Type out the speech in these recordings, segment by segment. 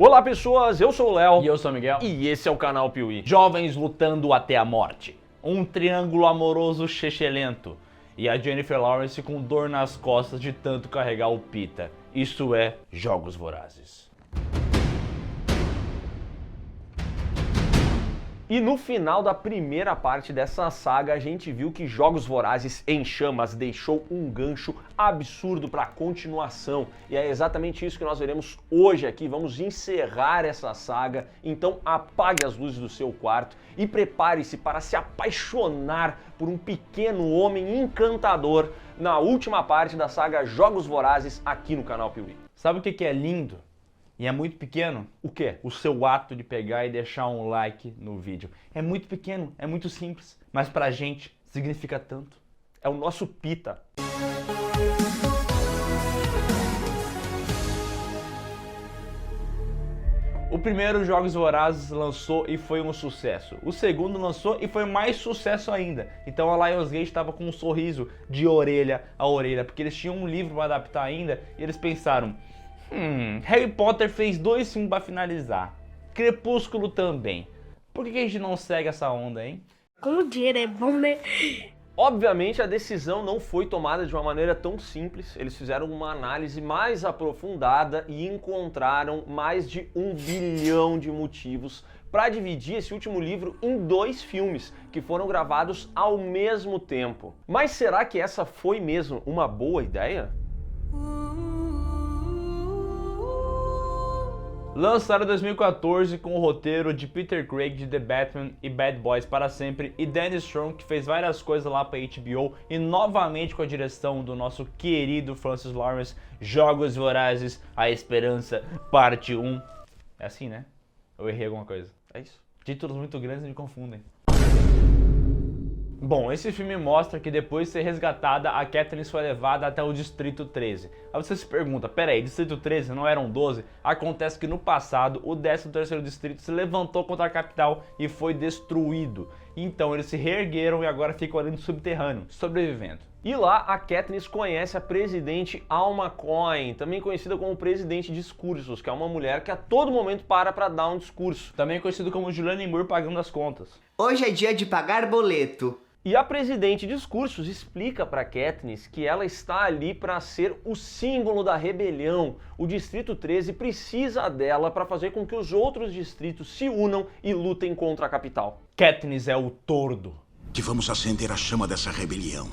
Olá pessoas, eu sou o Léo. E eu sou o Miguel. E esse é o canal Piuí. Jovens lutando até a morte. Um triângulo amoroso chechelento. E a Jennifer Lawrence com dor nas costas de tanto carregar o Pita. Isso é Jogos Vorazes. E no final da primeira parte dessa saga, a gente viu que Jogos Vorazes em Chamas deixou um gancho absurdo para a continuação. E é exatamente isso que nós veremos hoje aqui. Vamos encerrar essa saga. Então apague as luzes do seu quarto e prepare-se para se apaixonar por um pequeno homem encantador na última parte da saga Jogos Vorazes aqui no canal Piuí. Sabe o que é lindo? E é muito pequeno? O quê? O seu ato de pegar e deixar um like no vídeo. É muito pequeno, é muito simples, mas pra gente significa tanto. É o nosso Pita. O primeiro Jogos Vorazes lançou e foi um sucesso. O segundo lançou e foi mais sucesso ainda. Então a Lionsgate estava com um sorriso de orelha a orelha, porque eles tinham um livro para adaptar ainda e eles pensaram: Harry Potter fez 2 filmes pra finalizar. Crepúsculo também. Por que a gente não segue essa onda, hein? Como o dinheiro é bom, né? Obviamente a decisão não foi tomada de uma maneira tão simples. Eles fizeram uma análise mais aprofundada e encontraram mais de 1 bilhão de motivos para dividir esse último livro em 2 filmes que foram gravados ao mesmo tempo. Mas será que essa foi mesmo uma boa ideia? Lançaram em 2014 com o roteiro de Peter Craig de The Batman e Bad Boys para Sempre e Dennis Strong, que fez várias coisas lá para HBO, e novamente com a direção do nosso querido Francis Lawrence, Jogos Vorazes, A Esperança, parte 1. É assim, né? Eu errei alguma coisa. É isso. Títulos muito grandes me confundem. Bom, esse filme mostra que depois de ser resgatada, a Katniss foi levada até o Distrito 13. Aí você se pergunta, peraí, Distrito 13 não eram 12? Acontece que no passado, o 13º Distrito se levantou contra a capital e foi destruído. Então eles se reergueram e agora ficam ali no subterrâneo, sobrevivendo. E lá a Katniss conhece a presidente Alma Coin, também conhecida como presidente de discursos, que é uma mulher que a todo momento para dar um discurso. Também conhecido como Julianne Moore pagando as contas. Hoje é dia de pagar boleto. E a presidente de discursos explica para Katniss que ela está ali para ser o símbolo da rebelião. O Distrito 13 precisa dela para fazer com que os outros distritos se unam e lutem contra a capital. Katniss é o tordo. Que vamos acender a chama dessa rebelião.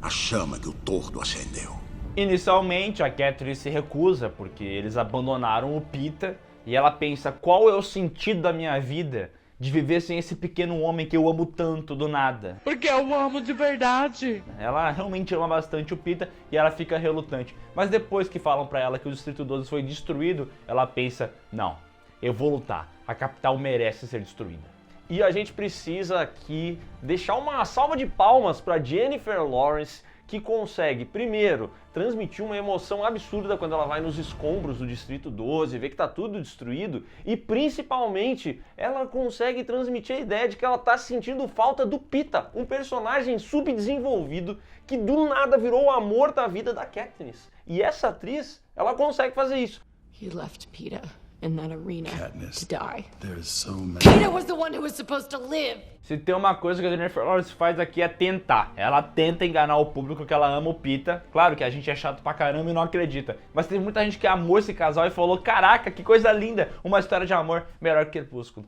A chama que o tordo acendeu. Inicialmente a Katniss se recusa porque eles abandonaram o Pita e ela pensa: qual é o sentido da minha vida de viver sem esse pequeno homem que eu amo tanto do nada? Porque eu amo de verdade. Ela realmente ama bastante o Pita e ela fica relutante. Mas depois que falam pra ela que o Distrito 12 foi destruído, ela pensa: não, eu vou lutar, a capital merece ser destruída. E a gente precisa aqui deixar uma salva de palmas para Jennifer Lawrence, que consegue, primeiro, transmitir uma emoção absurda quando ela vai nos escombros do Distrito 12, vê que tá tudo destruído, e principalmente ela consegue transmitir a ideia de que ela tá sentindo falta do Pita, um personagem subdesenvolvido que do nada virou o amor da vida da Katniss. E essa atriz, ela consegue fazer isso. You left Peeta in that arena Katniss, to die. there's so many. Peeta was the one who was supposed to live. Se tem uma coisa que a Jennifer Lawrence faz aqui é tentar. Ela tenta enganar o público que ela ama o Pita. Claro que a gente é chato pra caramba e não acredita. Mas tem muita gente que amou esse casal e falou: caraca, que coisa linda, uma história de amor melhor que Crepúsculo.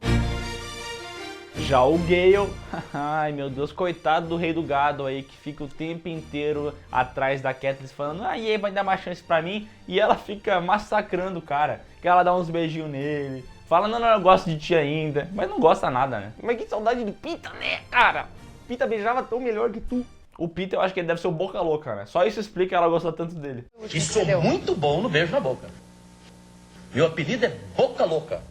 Já o Gale, ai meu Deus, coitado do rei do gado aí, que fica o tempo inteiro atrás da Katniss falando: aí vai dar uma chance pra mim, e ela fica massacrando o cara, que ela dá uns beijinhos nele, fala: não, eu gosto de ti ainda, mas não gosta nada, né? Mas que saudade do Pita, né, cara? Pita beijava tão melhor que tu. O Pita, eu acho que ele deve ser o boca louca, né? Só isso explica ela gostar tanto dele. E sou muito bom no beijo na boca. Meu apelido é Boca Louca.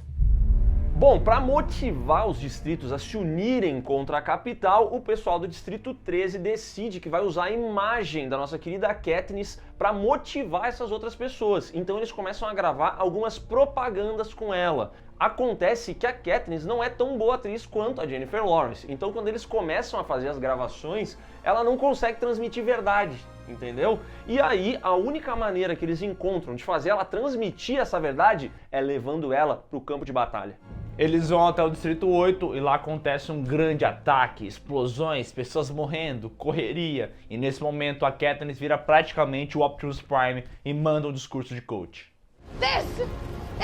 Bom, para motivar os distritos a se unirem contra a capital, o pessoal do Distrito 13 decide que vai usar a imagem da nossa querida Katniss para motivar essas outras pessoas. Então eles começam a gravar algumas propagandas com ela. Acontece que a Katniss não é tão boa atriz quanto a Jennifer Lawrence. Então quando eles começam a fazer as gravações, ela não consegue transmitir verdade, entendeu? E aí a única maneira que eles encontram de fazer ela transmitir essa verdade é levando ela para o campo de batalha. Eles vão até o Distrito 8 e lá acontece um grande ataque, explosões, pessoas morrendo, correria. E nesse momento a Katniss vira praticamente o Optimus Prime e manda um discurso de coach. This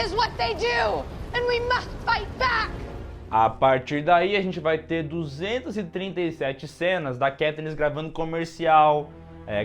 is what they do, and we must fight back! A partir daí a gente vai ter 237 cenas da Katniss gravando comercial,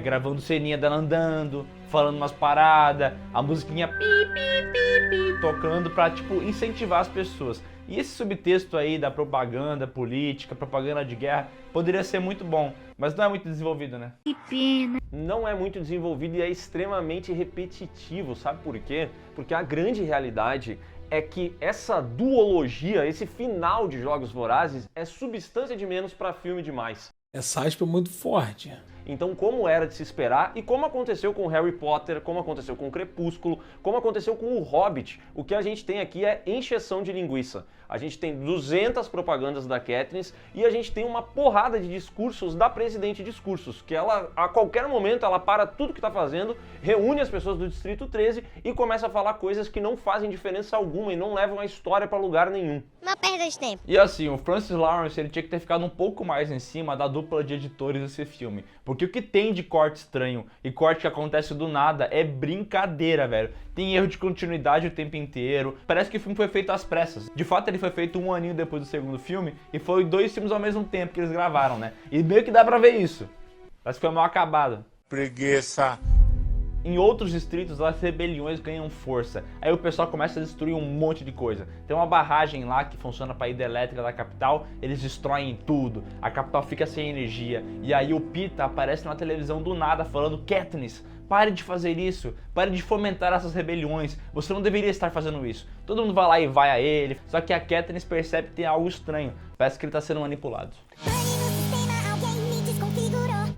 gravando ceninha dela andando, falando umas paradas, a musiquinha pi, pi, pi, pi, tocando pra, tipo, incentivar as pessoas. E esse subtexto aí da propaganda política, propaganda de guerra, poderia ser muito bom, mas não é muito desenvolvido, né? Que pena. Não é muito desenvolvido e é extremamente repetitivo, sabe por quê? Porque a grande realidade é que essa duologia, esse final de Jogos Vorazes, é substância de menos para filme demais. Essa aspa é muito forte. Então, como era de se esperar, e como aconteceu com Harry Potter, como aconteceu com Crepúsculo, como aconteceu com o Hobbit, o que a gente tem aqui é encheção de linguiça. A gente tem 200 propagandas da Katniss e a gente tem uma porrada de discursos da Presidente Discursos, que ela, a qualquer momento, ela para tudo que está fazendo, reúne as pessoas do Distrito 13 e começa a falar coisas que não fazem diferença alguma e não levam a história para lugar nenhum. Uma perda de tempo. E assim, o Francis Lawrence ele tinha que ter ficado um pouco mais em cima da dupla de editores desse filme. Porque o que tem de corte estranho e corte que acontece do nada é brincadeira, velho. Tem erro de continuidade o tempo inteiro. Parece que o filme foi feito às pressas. De fato, ele foi feito um aninho depois do segundo filme e foi 2 filmes ao mesmo tempo que eles gravaram, né? E meio que dá pra ver isso. Parece que foi mal acabado. Preguiça. Em outros distritos, as rebeliões ganham força. Aí o pessoal começa a destruir um monte de coisa. Tem uma barragem lá que funciona para a hidrelétrica da capital, eles destroem tudo. A capital fica sem energia. E aí o Peeta aparece na televisão do nada falando: Katniss, pare de fazer isso, pare de fomentar essas rebeliões, você não deveria estar fazendo isso. Todo mundo vai lá e vai a ele, só que a Katniss percebe que tem algo estranho. Parece que ele está sendo manipulado.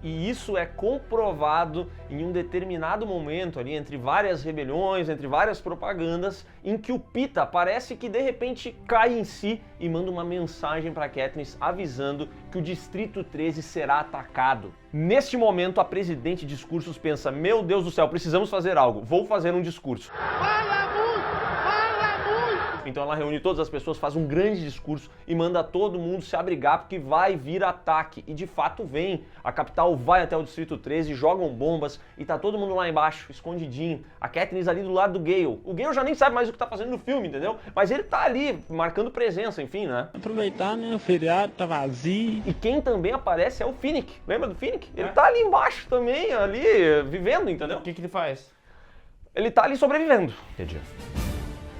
E isso é comprovado em um determinado momento ali, entre várias rebeliões, entre várias propagandas, em que o Peeta parece que de repente cai em si e manda uma mensagem para Katniss avisando que o Distrito 13 será atacado. Neste momento, a Presidente Discursos pensa: meu Deus do céu, precisamos fazer algo, vou fazer um discurso. Então ela reúne todas as pessoas, faz um grande discurso e manda todo mundo se abrigar porque vai vir ataque. E de fato vem. A capital vai até o Distrito 13, jogam bombas e tá todo mundo lá embaixo, escondidinho. A Katniss ali do lado do Gale. O Gale já nem sabe mais o que tá fazendo no filme, entendeu? Mas ele tá ali, marcando presença, enfim, né? Aproveitar, né? O feriado tá vazio. E quem também aparece é o Finnick. Lembra do Finnick? Ele tá ali embaixo também, ali, vivendo, entendeu? O que ele faz? Ele tá ali sobrevivendo. Entendi.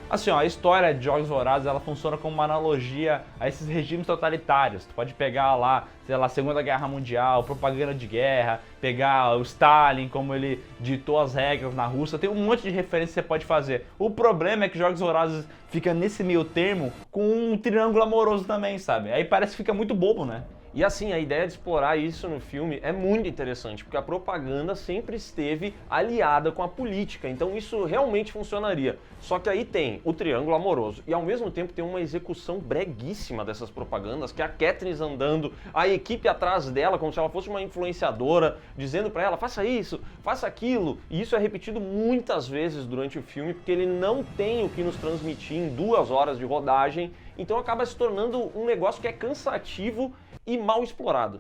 Assim, ó, a história de Jogos Vorazes, ela funciona como uma analogia a esses regimes totalitários. Tu pode pegar lá, sei lá, Segunda Guerra Mundial, propaganda de guerra, pegar o Stalin, como ele ditou as regras na Rússia, tem um monte de referência que você pode fazer. O problema é que Jogos Vorazes fica nesse meio termo com um triângulo amoroso também, sabe? Aí parece que fica muito bobo, né? E assim, a ideia de explorar isso no filme é muito interessante, porque a propaganda sempre esteve aliada com a política, então isso realmente funcionaria. Só que aí tem o triângulo amoroso e ao mesmo tempo tem uma execução breguíssima dessas propagandas, que é a Katniss andando, a equipe atrás dela como se ela fosse uma influenciadora, dizendo pra ela: faça isso, faça aquilo. E isso é repetido muitas vezes durante o filme, porque ele não tem o que nos transmitir em 2 horas de rodagem, então acaba se tornando um negócio que é cansativo e mal explorado.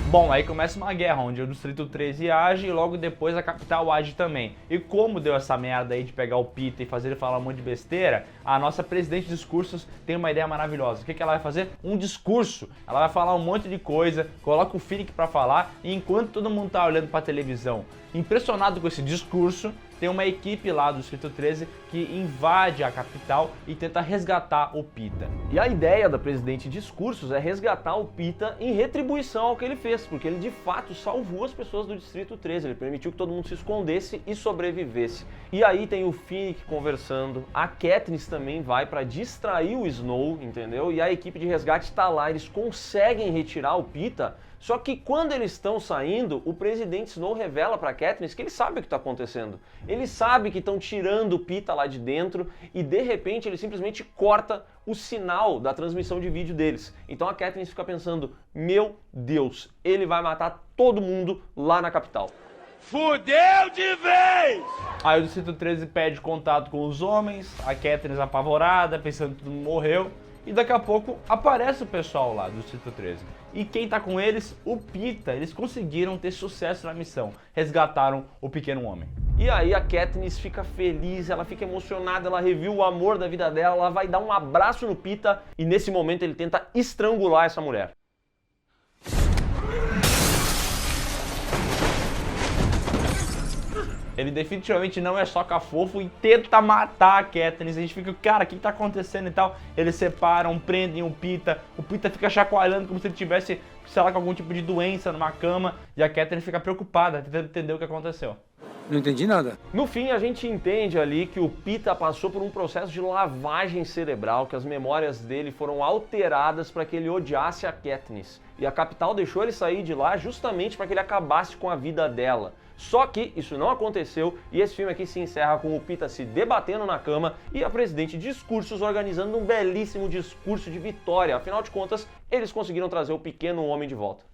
Bom, aí começa uma guerra onde o Distrito 13 age e logo depois a capital age também. E como deu essa merda aí de pegar o Peeta e fazer ele falar um monte de besteira, a nossa Presidente de Discursos tem uma ideia maravilhosa. O que ela vai fazer? Um discurso. Ela vai falar um monte de coisa, coloca o Finnick pra falar, e enquanto todo mundo tá olhando pra televisão, impressionado com esse discurso, tem uma equipe lá do Distrito 13 que invade a capital e tenta resgatar o Peeta. E a ideia da Presidente Discursos é resgatar o Peeta em retribuição ao que ele fez, porque ele de fato salvou as pessoas do Distrito 13, ele permitiu que todo mundo se escondesse e sobrevivesse. E aí tem o Finnick conversando, a Katniss também vai para distrair o Snow, entendeu? E a equipe de resgate está lá, eles conseguem retirar o Peeta, Só que quando eles estão saindo, o presidente Snow revela pra Katniss que ele sabe o que tá acontecendo. Ele sabe que estão tirando o Pita lá de dentro e de repente ele simplesmente corta o sinal da transmissão de vídeo deles. Então a Katniss fica pensando, meu Deus, ele vai matar todo mundo lá na capital. Fudeu de vez! Aí o Distrito 13 pede contato com os homens, a Katniss apavorada, pensando que todo mundo morreu. E daqui a pouco aparece o pessoal lá do Distrito 13. E quem tá com eles? O Pita. Eles conseguiram ter sucesso na missão. Resgataram o pequeno homem. E aí a Katniss fica feliz, ela fica emocionada, ela reviu o amor da vida dela, ela vai dar um abraço no Pita e nesse momento ele tenta estrangular essa mulher. Ele definitivamente não é só cafofo e tenta matar a Katniss. A gente fica, cara, o que tá acontecendo e tal? Eles separam, prendem o Pita fica chacoalhando como se ele tivesse, sei lá, com algum tipo de doença numa cama. E a Katniss fica preocupada, tentando entender o que aconteceu. Não entendi nada. No fim, a gente entende ali que o Pita passou por um processo de lavagem cerebral, que as memórias dele foram alteradas para que ele odiasse a Katniss. E a capital deixou ele sair de lá justamente para que ele acabasse com a vida dela. Só que isso não aconteceu e esse filme aqui se encerra com o Pita se debatendo na cama e a presidente Discursos organizando um belíssimo discurso de vitória. Afinal de contas, eles conseguiram trazer o pequeno homem de volta.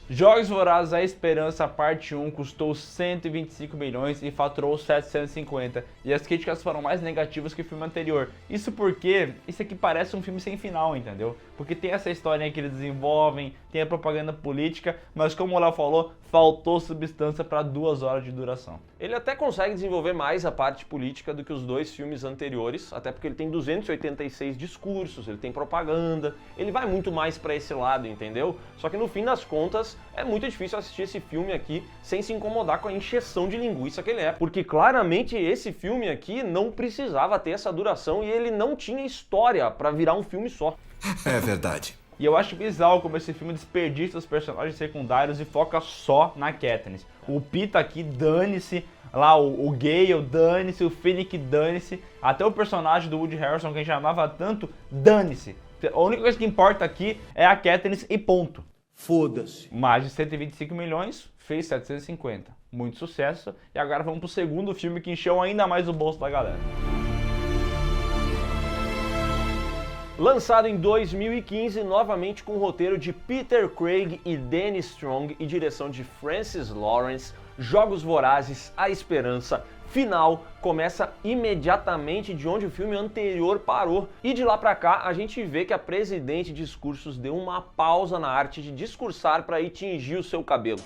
Jogos Vorazes A Esperança Parte 1 custou 125 milhões e faturou 750. E as críticas foram mais negativas que o filme anterior. Isso porque isso aqui parece um filme sem final, entendeu? Porque tem essa historinha que eles desenvolvem, tem a propaganda política, mas como o Léo falou, faltou substância para 2 horas de duração. Ele até consegue desenvolver mais a parte política do que os dois filmes anteriores, até porque ele tem 286 discursos, ele tem propaganda, ele vai muito mais para esse lado, entendeu? Só que no fim das contas, é muito difícil assistir esse filme aqui sem se incomodar com a encheção de linguiça que ele é, porque claramente esse filme aqui não precisava ter essa duração e ele não tinha história para virar um filme só. É verdade. E eu acho bizarro como esse filme desperdiça os personagens secundários e foca só na Katniss. O Pita aqui, dane-se. Lá o Gale, dane-se. O Finnick, dane-se. Até o personagem do Woody Harrelson, que a gente amava tanto, dane-se. A única coisa que importa aqui é a Katniss e ponto. Foda-se. Mais de 125 milhões, fez 750. Muito sucesso. E agora vamos pro segundo filme que encheu ainda mais o bolso da galera. Lançado em 2015, novamente com o roteiro de Peter Craig e Danny Strong e direção de Francis Lawrence, Jogos Vorazes, A Esperança, final, começa imediatamente de onde o filme anterior parou. E de lá pra cá, a gente vê que a presidente Discursos deu uma pausa na arte de discursar para ir tingir o seu cabelo.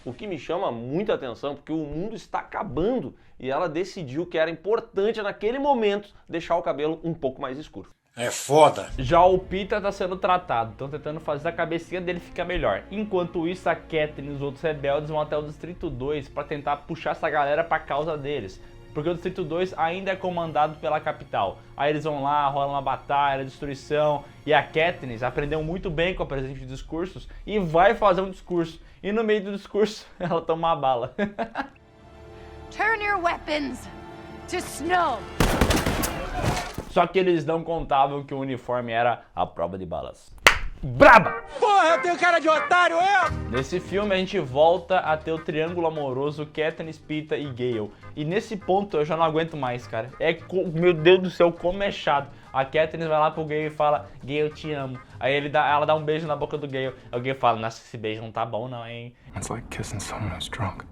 O que me chama muita atenção, porque o mundo está acabando e ela decidiu que era importante naquele momento deixar o cabelo um pouco mais escuro. É foda. Já o Pita tá sendo tratado, estão tentando fazer a cabecinha dele ficar melhor. Enquanto isso, a Katniss e os outros rebeldes vão até o Distrito 2 para tentar puxar essa galera pra causa deles. Porque o Distrito 2 ainda é comandado pela capital. Aí eles vão lá, rola uma batalha, destruição. E a Katniss aprendeu muito bem com a presidente de Discursos e vai fazer um discurso. E no meio do discurso, ela toma uma bala. Turn your weapons to snow. Só que eles não contavam que o uniforme era a prova de balas. Braba! Porra, eu tenho cara de otário, eu! Nesse filme a gente volta a ter o triângulo amoroso Katniss, Pita e Gale. E nesse ponto eu já não aguento mais, cara. Meu Deus do céu, como é chato. A Katniss vai lá pro Gale e fala, Gale, eu te amo. Aí ela dá um beijo na boca do Gale. Aí o Gale fala, nossa, esse beijo não tá bom não, hein? It's like kissing someone who's drunk.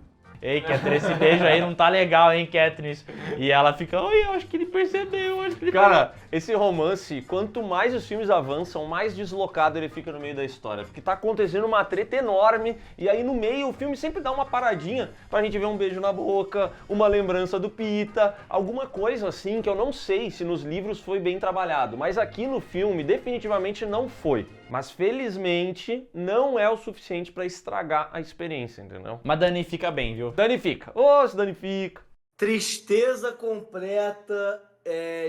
Ei, Katniss, esse beijo aí não tá legal, hein, Katniss? E ela fica, oi, eu acho que ele percebeu, eu acho que ele Cara, esse romance, quanto mais os filmes avançam, mais deslocado ele fica no meio da história. Porque tá acontecendo uma treta enorme, e aí no meio o filme sempre dá uma paradinha pra gente ver um beijo na boca, uma lembrança do Pita, alguma coisa assim que eu não sei se nos livros foi bem trabalhado, mas aqui no filme definitivamente não foi. Mas felizmente não é o suficiente pra estragar a experiência, entendeu? Mas danifica bem, viu? Danifica. Ô, se danifica. Tristeza completa,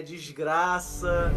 desgraça.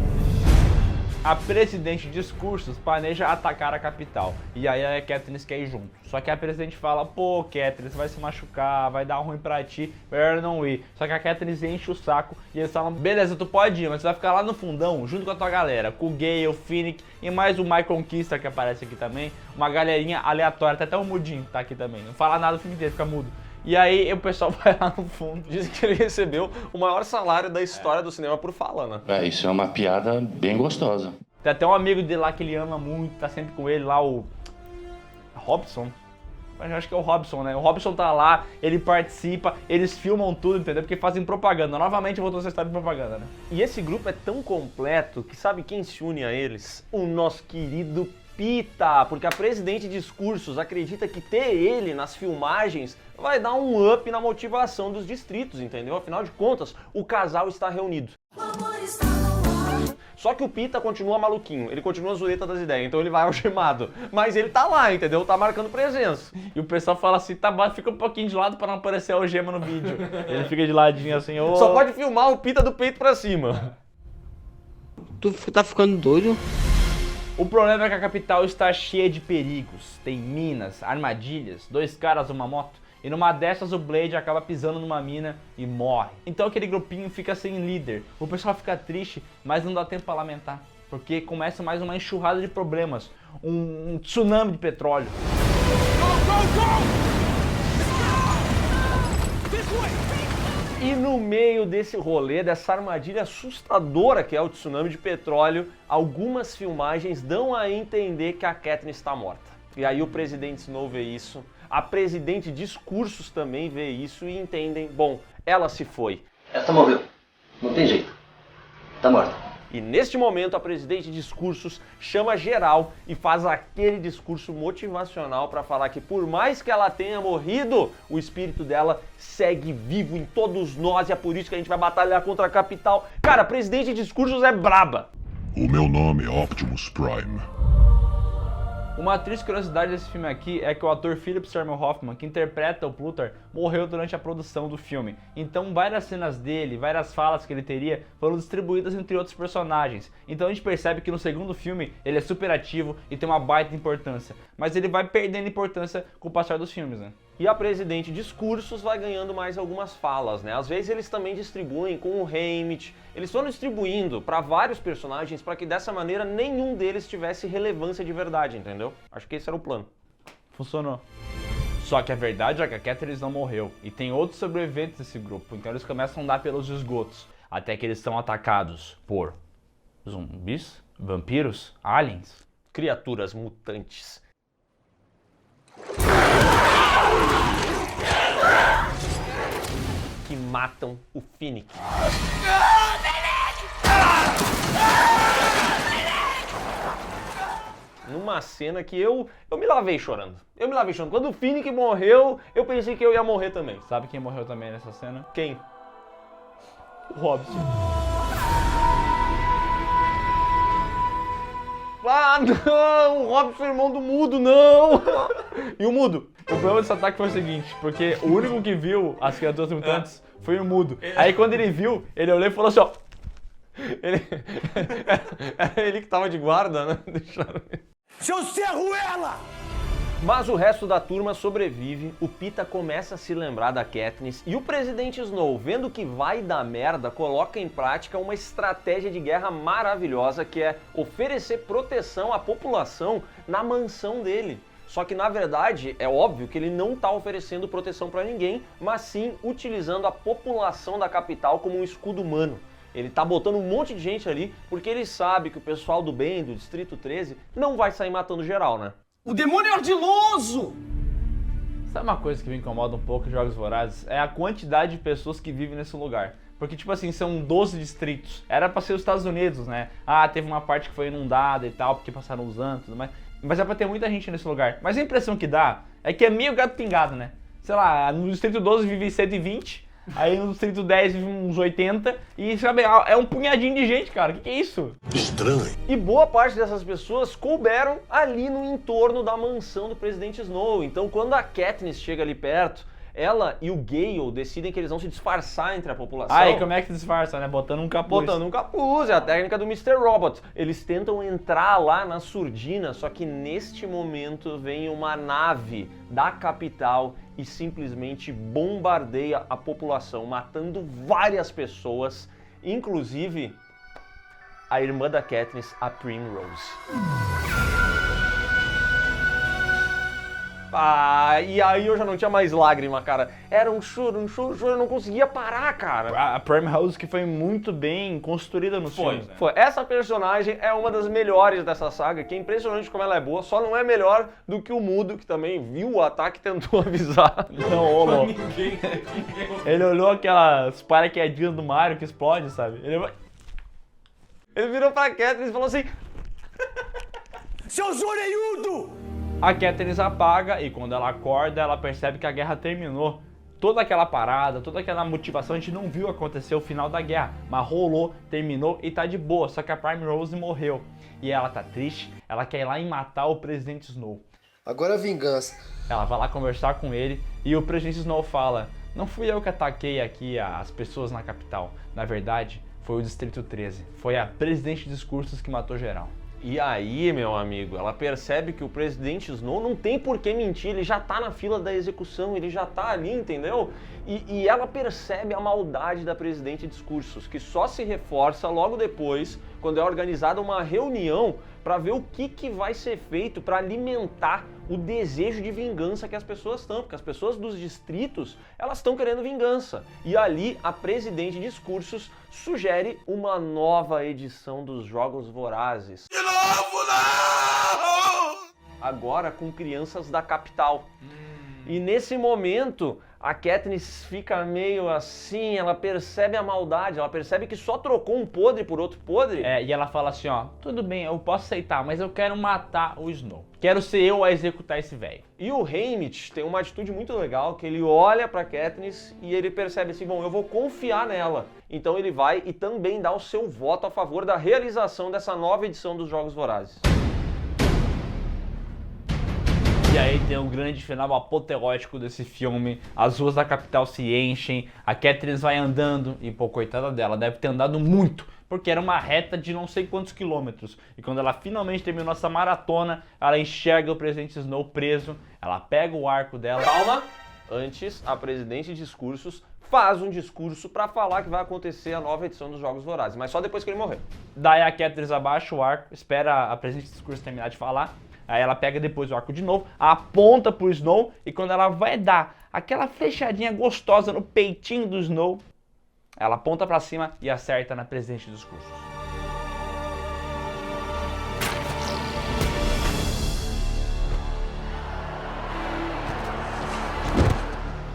a presidente Discursos planeja atacar a capital. E aí a Katniss quer ir junto. Só que a presidente fala, pô, Katniss, vai se machucar, vai dar ruim pra ti, melhor não ir. Só que a Katniss enche o saco e eles falam, beleza, tu pode ir, mas você vai ficar lá no fundão, junto com a tua galera, com o Gale, o Finnick e mais o My Conquista que aparece aqui também. Uma galerinha aleatória, até o Mudinho tá aqui também. Não fala nada o filme inteiro, fica mudo. E aí o pessoal vai lá no fundo. Dizem que ele recebeu o maior salário da história do cinema por fala, né? Isso é uma piada bem gostosa. Tem até um amigo dele lá que ele ama muito, tá sempre com ele lá, o Robson. Eu acho que é o Robson, né? O Robson tá lá, ele participa, eles filmam tudo, entendeu? Porque fazem propaganda. Novamente voltou essa história de propaganda, né? E esse grupo é tão completo que sabe quem se une a eles? O nosso querido Pita, porque a presidente Discursos acredita que ter ele nas filmagens vai dar um up na motivação dos distritos, entendeu? Afinal de contas, o casal está reunido. Só que o Pita continua maluquinho, ele continua zureta das ideias, então ele vai algemado. Mas ele tá lá, entendeu? Tá marcando presença. E o pessoal fala assim, tá bom, fica um pouquinho de lado pra não aparecer a algema no vídeo. Ele fica de ladinho assim, ô... Só pode filmar o Pita do peito pra cima. Tu tá ficando doido? O problema é que a capital está cheia de perigos. Tem minas, armadilhas, 2 caras numa moto. E numa dessas o Blade acaba pisando numa mina e morre. Então aquele grupinho fica sem líder. O pessoal fica triste, mas não dá tempo pra lamentar. Porque começa mais uma enxurrada de problemas. Um tsunami de petróleo. E no meio desse rolê, dessa armadilha assustadora que é o tsunami de petróleo, algumas filmagens dão a entender que a Katniss está morta. E aí o presidente Snow vê isso, a presidente Discursos também vê isso e entendem, bom, ela se foi. Essa morreu. Não tem jeito. Tá morta. E neste momento a presidente Discursos chama geral e faz aquele discurso motivacional para falar que por mais que ela tenha morrido, o espírito dela segue vivo em todos nós e é por isso que a gente vai batalhar contra a capital. Cara, a presidente Discursos é braba. O meu nome é Optimus Prime. Uma triste curiosidade desse filme aqui é que o ator Philip Seymour Hoffman, que interpreta o Plutar, morreu durante a produção do filme. Então várias cenas dele, várias falas que ele teria foram distribuídas entre outros personagens. Então a gente percebe que no segundo filme ele é super ativo e tem uma baita importância. Mas ele vai perdendo importância com o passar dos filmes, né? E a presidente Discursos vai ganhando mais algumas falas, né? Às vezes eles também distribuem com o Haymitch. Eles foram distribuindo para vários personagens para que dessa maneira nenhum deles tivesse relevância de verdade, entendeu? Acho que esse era o plano. Funcionou. Só que a verdade é que a Katniss não morreu. E tem outros sobreviventes desse grupo. Então eles começam a andar pelos esgotos. Até que eles são atacados por zumbis, vampiros, aliens. Criaturas mutantes. Que matam o Finnick. Numa cena que eu me lavei chorando. Eu me lavei chorando. Quando o Finnick morreu, eu pensei que eu ia morrer também. Sabe quem morreu também nessa cena? Quem? O Robson. Ah, não! O Robson é irmão do Mudo, não! E o Mudo? O problema desse ataque foi o seguinte, porque o único que viu as criaturas mutantes foi o Mudo. Aí quando ele viu, ele olhou e falou assim, ó... Era ele que tava de guarda, né? Deixaram ele. Seu Serruela! Mas o resto da turma sobrevive, o Pita começa a se lembrar da Katniss e o presidente Snow, vendo que vai dar merda, coloca em prática uma estratégia de guerra maravilhosa que é oferecer proteção à população na mansão dele. Só que na verdade é óbvio que ele não está oferecendo proteção para ninguém, mas sim utilizando a população da capital como um escudo humano. Ele tá botando um monte de gente ali porque ele sabe que o pessoal do bem, do Distrito 13, não vai sair matando geral, né? O demônio é ardiloso! Sabe uma coisa que me incomoda um pouco em Jogos Vorazes? É a quantidade de pessoas que vivem nesse lugar. Porque, tipo assim, são 12 distritos. Era pra ser os Estados Unidos, né? Ah, teve uma parte que foi inundada e tal, porque passaram os anos e tudo mais. Mas é pra ter muita gente nesse lugar. Mas a impressão que dá é que é meio gato pingado, né? Sei lá, no Distrito 12 vive 120, aí no Distrito 10 vive uns 80, e sabe, é um punhadinho de gente, cara. Que é isso? Estranho. E boa parte dessas pessoas couberam ali no entorno da mansão do presidente Snow. Então quando a Katniss chega ali perto, ela e o Gale decidem que eles vão se disfarçar entre a população. Ah, e como é que se disfarça, né? Botando um capuz. Botando um capuz, é a técnica do Mr. Robot. Eles tentam entrar lá na surdina, só que neste momento vem uma nave da capital e simplesmente bombardeia a população, matando várias pessoas, inclusive a irmã da Katniss, a Primrose. Ah, e aí eu já não tinha mais lágrima, cara. Era um choro, eu não conseguia parar, cara. A Primrose que foi muito bem construída nos filmes, né? Foi. Essa personagem é uma das melhores dessa saga, que é impressionante como ela é boa, só não é melhor do que o Mudo, que também viu o ataque e tentou avisar. Não, olhou. Ele olhou aquelas paraquedinhas do Mario que explode, sabe? Ele virou pra Katniss e falou assim: Seu zoreiudo! A Katniss apaga e quando ela acorda, ela percebe que a guerra terminou. Toda aquela parada, toda aquela motivação, a gente não viu acontecer o final da guerra, mas rolou, terminou e tá de boa, só que a Primrose morreu. E ela tá triste, ela quer ir lá e matar o Presidente Snow. Agora a vingança. Ela vai lá conversar com ele e o Presidente Snow fala: não fui eu que ataquei aqui as pessoas na capital, na verdade foi o Distrito 13, foi a Presidente de Discursos que matou geral. E aí, meu amigo, ela percebe que o Presidente Snow não tem por que mentir, ele já tá na fila da execução, ele já tá ali, entendeu? E ela percebe a maldade da Presidente de Discursos, que só se reforça logo depois, quando é organizada uma reunião para ver o que vai ser feito para alimentar o desejo de vingança que as pessoas estão, porque as pessoas dos distritos, elas estão querendo vingança. E ali a Presidente de Discursos sugere uma nova edição dos Jogos Vorazes. De novo, não! Agora com crianças da capital. E nesse momento, a Katniss fica meio assim, ela percebe a maldade, ela percebe que só trocou um podre por outro podre. E ela fala assim, ó, tudo bem, eu posso aceitar, mas eu quero matar o Snow. Quero ser eu a executar esse velho. E o Haymitch tem uma atitude muito legal, que ele olha pra Katniss e ele percebe assim, bom, eu vou confiar nela. Então ele vai e também dá o seu voto a favor da realização dessa nova edição dos Jogos Vorazes. E aí tem um grande final apoteótico desse filme, as ruas da capital se enchem, a Katniss vai andando, e pô, coitada dela, deve ter andado muito, porque era uma reta de não sei quantos quilômetros. E quando ela finalmente terminou essa maratona, ela enxerga o Presidente Snow preso, ela pega o arco dela... Calma! Antes, a Presidente de Discursos faz um discurso pra falar que vai acontecer a nova edição dos Jogos Vorazes, mas só depois que ele morrer. Daí a Katniss abaixa o arco, espera a Presidente de Discursos terminar de falar, aí ela pega depois o arco de novo, aponta pro Snow e quando ela vai dar aquela flechadinha gostosa no peitinho do Snow, ela aponta pra cima e acerta na Presidente dos Discursos.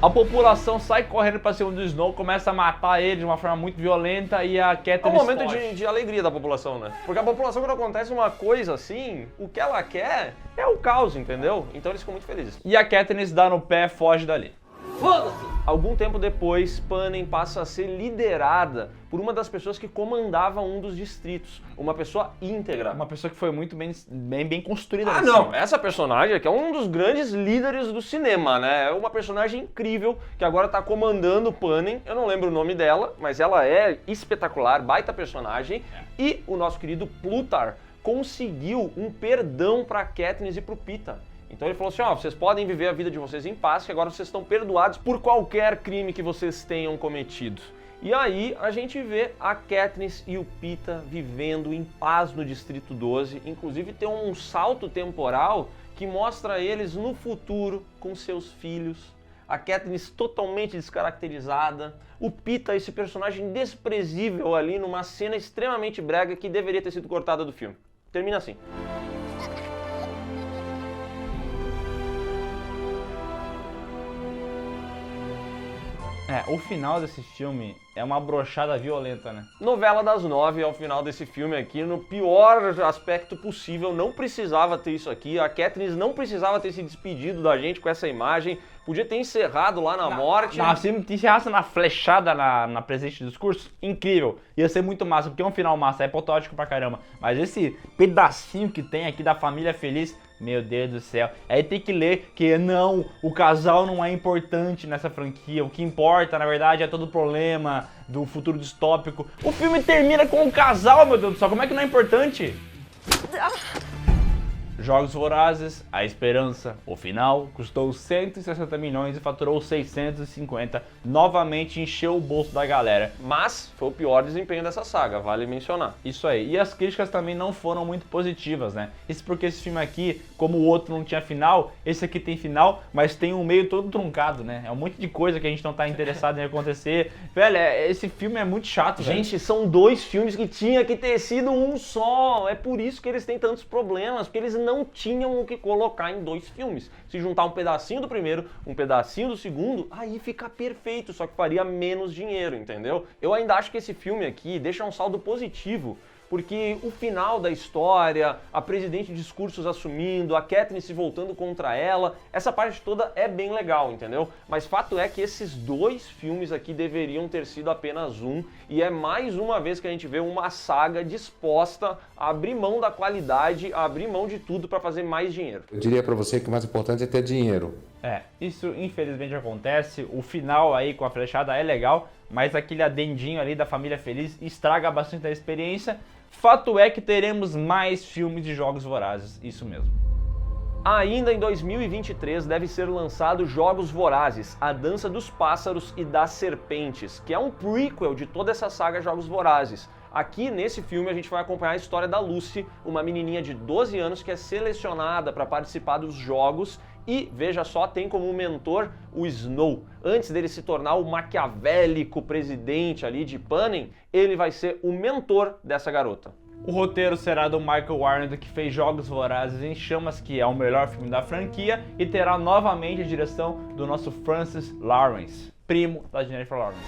A população sai correndo pra cima do Snow, começa a matar ele de uma forma muito violenta e a Katniss É um momento foge. de alegria da população, né? Porque a população, quando acontece uma coisa assim, o que ela quer é o caos, entendeu? Então eles ficam muito felizes. E a Katniss dá no pé, foge dali. Foda-se! Algum tempo depois, Panem passa a ser liderada por uma das pessoas que comandava um dos distritos. Uma pessoa íntegra. Uma pessoa que foi muito bem construída. Ah, não! Essa personagem aqui é um dos grandes líderes do cinema, né? É uma personagem incrível que agora tá comandando Panem. Eu não lembro o nome dela, mas ela é espetacular, baita personagem. E o nosso querido Plutar conseguiu um perdão pra Katniss e pro Peeta. Então ele falou assim, ó, vocês podem viver a vida de vocês em paz, que agora vocês estão perdoados por qualquer crime que vocês tenham cometido. E aí a gente vê a Katniss e o Peeta vivendo em paz no Distrito 12, inclusive tem um salto temporal que mostra eles no futuro com seus filhos, a Katniss totalmente descaracterizada, o Peeta, esse personagem desprezível ali numa cena extremamente brega que deveria ter sido cortada do filme. Termina assim. O final desse filme é uma brochada violenta, né? Novela das 9 é o final desse filme aqui, no pior aspecto possível, não precisava ter isso aqui, a Katniss não precisava ter se despedido da gente com essa imagem, podia ter encerrado lá na morte. Se encerrasse na flechada na Presidente de Discurso, incrível, ia ser muito massa, porque é um final massa, é apoteótico pra caramba, mas esse pedacinho que tem aqui da família feliz, Meu Deus do céu. Aí tem que ler que não, o casal não é importante nessa franquia. O que importa, na verdade, é todo o problema do futuro distópico. O filme termina com um casal, meu Deus do céu. Como é que não é importante? Jogos Vorazes, A Esperança, o final, custou 160 milhões e faturou 650, novamente encheu o bolso da galera. Mas foi o pior desempenho dessa saga, vale mencionar. Isso aí, e as críticas também não foram muito positivas, né? Isso porque esse filme aqui, como o outro não tinha final, esse aqui tem final, mas tem um meio todo truncado, né? É um monte de coisa que a gente não tá interessado em acontecer. Velho, esse filme é muito chato, velho. Gente, são 2 filmes que tinha que ter sido um só. É por isso que eles têm tantos problemas, porque eles não tinham o que colocar em 2 filmes. Se juntar um pedacinho do primeiro, um pedacinho do segundo, aí fica perfeito, só que faria menos dinheiro, entendeu? Eu ainda acho que esse filme aqui deixa um saldo positivo, porque o final da história, a presidente discursos assumindo, a Katniss se voltando contra ela, essa parte toda é bem legal, entendeu? Mas fato é que esses 2 filmes aqui deveriam ter sido apenas um, e é mais uma vez que a gente vê uma saga disposta a abrir mão da qualidade, a abrir mão de tudo para fazer mais dinheiro. Eu diria para você que o mais importante é ter dinheiro. Isso infelizmente acontece. O final aí com a flechada é legal, mas aquele adendinho ali da família feliz estraga bastante a experiência. Fato é que teremos mais filmes de Jogos Vorazes, isso mesmo. Ainda em 2023 deve ser lançado Jogos Vorazes, A Dança dos Pássaros e das Serpentes, que é um prequel de toda essa saga Jogos Vorazes. Aqui nesse filme a gente vai acompanhar a história da Lucy, uma menininha de 12 anos que é selecionada para participar dos jogos e, veja só, tem como mentor o Snow. Antes dele se tornar o maquiavélico presidente ali de Panem, ele vai ser o mentor dessa garota. O roteiro será do Michael Arnold, que fez Jogos Vorazes em Chamas, que é o melhor filme da franquia, e terá novamente a direção do nosso Francis Lawrence, primo da Jennifer Lawrence.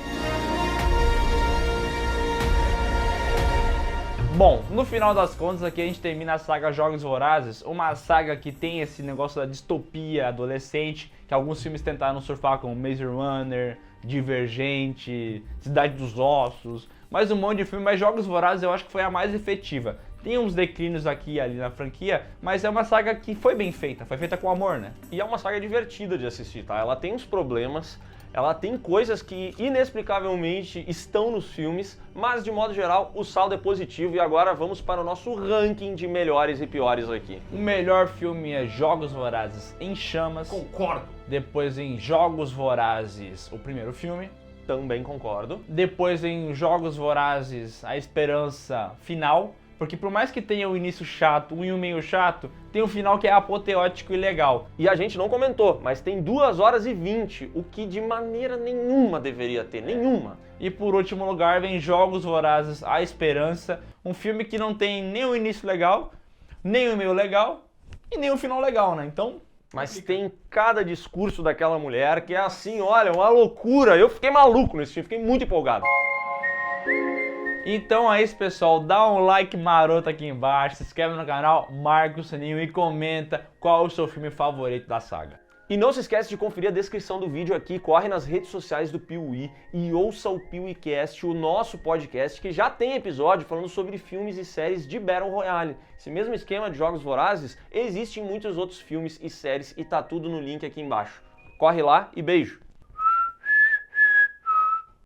Bom, no final das contas aqui a gente termina a saga Jogos Vorazes, uma saga que tem esse negócio da distopia adolescente, que alguns filmes tentaram surfar como Maze Runner, Divergente, Cidade dos Ossos, mais um monte de filme, mas Jogos Vorazes eu acho que foi a mais efetiva. Tem uns declínios aqui e ali na franquia, mas é uma saga que foi bem feita, foi feita com amor, né? E é uma saga divertida de assistir, tá? Ela tem uns problemas, ela tem coisas que inexplicavelmente estão nos filmes, mas de modo geral o saldo é positivo e agora vamos para o nosso ranking de melhores e piores aqui. O melhor filme é Jogos Vorazes em Chamas. Concordo. Depois em Jogos Vorazes, o primeiro filme. Também concordo. Depois em Jogos Vorazes, A Esperança Final. Porque por mais que tenha um início chato, um meio chato, tem um final que é apoteótico e legal. E a gente não comentou, mas tem 2 horas e 20, o que de maneira nenhuma deveria ter, nenhuma. E por último lugar vem Jogos Vorazes, A Esperança, um filme que não tem nem um início legal, nem um meio legal e nem um final legal, né? Então... Mas tem cada discurso daquela mulher que é assim, olha, uma loucura. Eu fiquei maluco nesse filme, fiquei muito empolgado. Então é isso, pessoal, dá um like maroto aqui embaixo, se inscreve no canal, marca o sininho e comenta qual é o seu filme favorito da saga. E não se esquece de conferir a descrição do vídeo aqui, corre nas redes sociais do Piuí e ouça o PiuíCast, o nosso podcast, que já tem episódio falando sobre filmes e séries de Battle Royale. Esse mesmo esquema de Jogos Vorazes existe em muitos outros filmes e séries e tá tudo no link aqui embaixo. Corre lá e beijo!